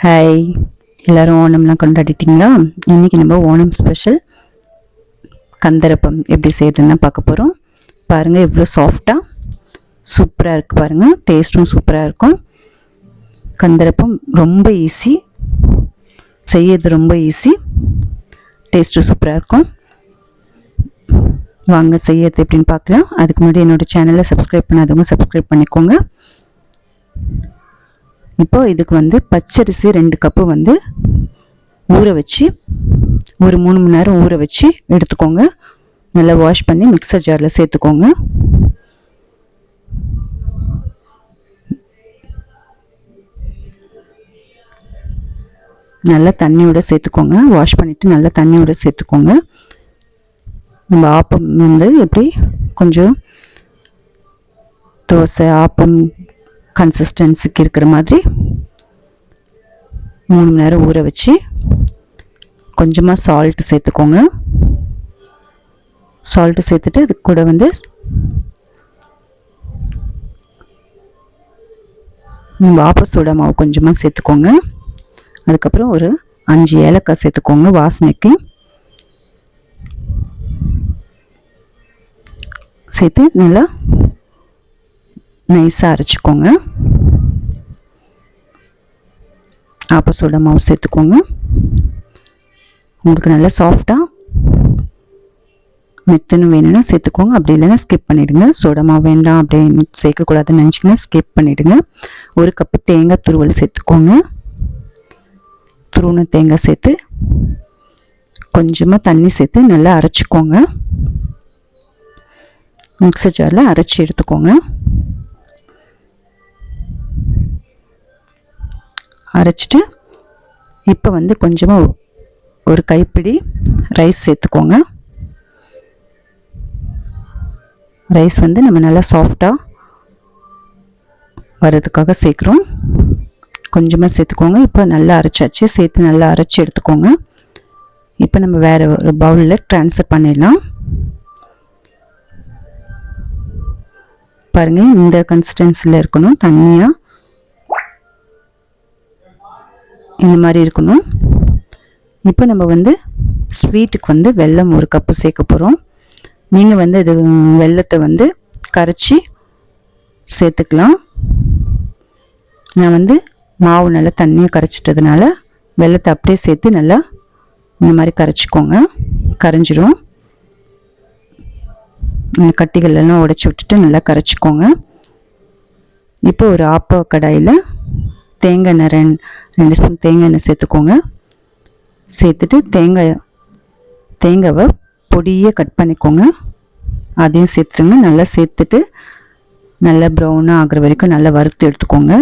Hi, எல்லோரும் ஓணம்லாம் கொண்டாடிட்டிங்களா? இன்றைக்கி நம்ம ஓணம் ஸ்பெஷல் கந்தரப்பம் எப்படி செய்யுதுன்னு தான் பார்க்க போகிறோம். பாருங்கள் எவ்வளோ சாஃப்டாக சூப்பராக இருக்குது. பாருங்கள் டேஸ்ட்டும் சூப்பராக இருக்கும். கந்தரப்பம் ரொம்ப ஈஸி, செய்யறது ரொம்ப ஈஸி, டேஸ்ட்டும் சூப்பராக இருக்கும். வாங்க செய்யறது எப்படின்னு பார்க்கலாம். அதுக்கு முன்னாடி என்னோடய சேனலை சப்ஸ்கிரைப் பண்ணாதவங்க சப்ஸ்கிரைப் பண்ணிக்கோங்க. இப்போ இதுக்கு பச்சரிசி 2 கப்பு ஊற வச்சு ஒரு 3 மணி நேரம் ஊற வச்சு எடுத்துக்கோங்க. நல்லா வாஷ் பண்ணி மிக்சர் ஜாரில் சேர்த்துக்கோங்க. நல்லா தண்ணியோட சேர்த்துக்கோங்க. வாஷ் பண்ணிவிட்டு நல்லா தண்ணியோட சேர்த்துக்கோங்க. நம்ம ஆப்பம் எப்படி கொஞ்சம் தோசை ஆப்பம் கன்சிஸ்டன்சிக்கு இருக்கிற மாதிரி 3 மணி நேரம் ஊற வச்சு கொஞ்சமாக சால்ட்டு சேர்த்துக்கோங்க. சால்ட்டு சேர்த்துட்டு இது கூட நம்ம ஆப்ப சோடா மாவு கொஞ்சமாக சேர்த்துக்கோங்க. அதுக்கப்புறம் ஒரு 5 ஏலக்காய் சேர்த்துக்கோங்க வாசனைக்கு. சேர்த்து நல்லா நைஸாக அரைச்சிக்கோங்க. ஆப்ப சோடா மாவு சேர்த்துக்கோங்க. உங்களுக்கு நல்லா சாஃப்டாக மெத்துன்னு வேணும்னா சேர்த்துக்கோங்க. அப்படி இல்லைன்னா ஸ்கிப் பண்ணிவிடுங்க. சோடா மாவு வேண்டாம் அப்படின்னு சேர்க்கக்கூடாதுன்னு நினச்சிங்கன்னா ஸ்கிப் பண்ணிவிடுங்க. 1 கப்பு தேங்காய் துருவல் சேர்த்துக்கோங்க. துருவன தேங்காய் சேர்த்து கொஞ்சமாக தண்ணி சேர்த்து நல்லா அரைச்சிக்கோங்க. மிக்சர் ஜாரில் அரைச்சி எடுத்துக்கோங்க. அரைச்சிட்டு இப்போ கொஞ்சமாக ஒரு கைப்பிடி ரைஸ் சேர்த்துக்கோங்க. ரைஸ் நம்ம நல்லா சாஃப்டாக வர்றதுக்காக சேர்க்குறோம். கொஞ்சமாக சேர்த்துக்கோங்க. இப்போ நல்லா அரைச்சாச்சு. சேர்த்து நல்லா அரைச்சி எடுத்துக்கோங்க. இப்போ நம்ம வேறு ஒரு பவுலில் ட்ரான்ஸ்ஃபர் பண்ணிடலாம். பாருங்கள் இந்த கன்சிஸ்டன்சியில் இருக்கணும். தண்ணியாக இந்த மாதிரி இருக்கணும். இப்போ நம்ம ஸ்வீட்டுக்கு வெல்லம் 1 கப்பு சேர்க்க போகிறோம். நீங்கள் இது வெல்லத்தை கரைச்சி சேர்த்துக்கலாம். நான் மாவு நல்லா தண்ணியாக கரைச்சிட்டதுனால வெல்லத்தை அப்படியே சேர்த்து நல்லா இந்த மாதிரி கரைச்சிக்கோங்க. கரைஞ்சிரும். கட்டிகளெல்லாம் உடைச்சி விட்டுட்டு நல்லா கரைச்சிக்கோங்க. இப்போ ஒரு ஆப்ப கடாயில் தேங்காய் எண்ணெய் 2 ஸ்பூன் தேங்காய் எண்ணெய் சேர்த்துக்கோங்க. சேர்த்துட்டு தேங்காவை பொடியை கட் பண்ணிக்கோங்க. அதையும் சேர்த்துருங்க. நல்லா சேர்த்துட்டு நல்லா ப்ரௌனாக ஆகிற வரைக்கும் நல்லா வறுத்து எடுத்துக்கோங்க.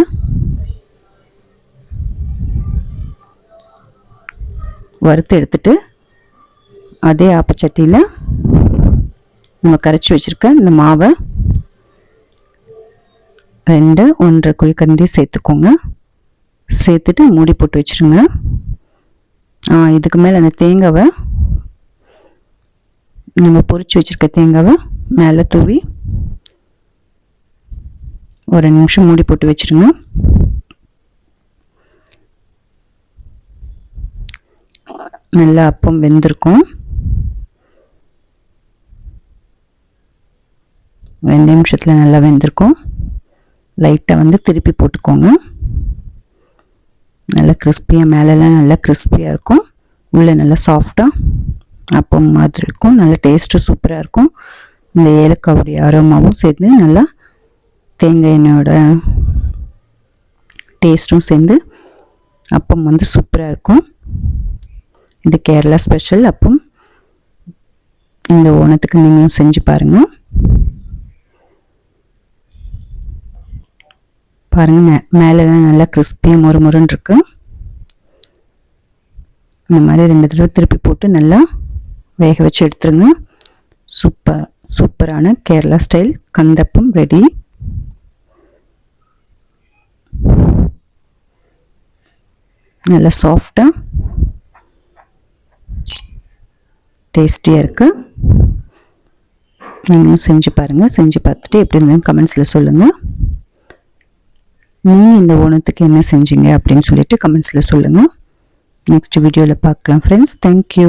வறுத்து எடுத்துட்டு அதே ஆப்பச்சட்டியில் நம்ம கரைச்சி வச்சுருக்க இந்த மாவை 1.5 குழிக்கரண்டி சேர்த்துக்கோங்க. சேர்த்துட்டு மூடி போட்டு வச்சுருங்க. இதுக்கு மேலே அந்த தேங்காவை நம்ம பொரிச்சு வச்சுருக்க தேங்காவை மேலே தூவி ஒரு 2 நிமிஷம் மூடி போட்டு வச்சுருங்க. நல்லா அப்பம் வெந்திருக்கும். 2 நிமிஷத்தில் நல்லா வெந்திருக்கும். லைட்டாக திருப்பி போட்டுக்கோங்க. நல்லா கிறிஸ்பியாக மேலெல்லாம் நல்லா கிறிஸ்பியாக இருக்கும். உள்ளே நல்லா சாஃப்டாக அப்பம் மாதிரி இருக்கும். நல்லா டேஸ்ட்டும் சூப்பராக இருக்கும். இந்த ஏலக்காவுடைய அரோமாவும் சேர்ந்து நல்லா தேங்காய் எண்ணெயோட டேஸ்ட்டும் சேர்ந்து அப்பம் சூப்பராக இருக்கும். இது கேரளா ஸ்பெஷல் அப்பம். இந்த ஓணத்துக்கு நீங்களும் செஞ்சு பாருங்கள். பாருங்கள் மேலெல்லாம் நல்லா கிறிஸ்பியாக மொறுமொறுன்னு இருக்கு. இந்த மாதிரி 2 தடவை திருப்பி போட்டு நல்லா வேக வச்சு எடுத்துருங்க. சூப்பரான கேரளா ஸ்டைல் கந்தப்பம் ரெடி. நல்லா சாஃப்டாக டேஸ்டியாக இருக்குது. நீங்களும் செஞ்சு பாருங்கள். செஞ்சு பார்த்துட்டு எப்படி இருந்தாலும் கமெண்ட்ஸில் சொல்லுங்கள். நீங்கள் இந்த ஓணத்துக்கு என்ன செஞ்சீங்க அப்படின்னு சொல்லிட்டு கமெண்ட்ஸில் சொல்லுங்கள். நெக்ஸ்ட் வீடியோவில் பார்க்கலாம் ஃப்ரெண்ட்ஸ். தேங்க்யூ.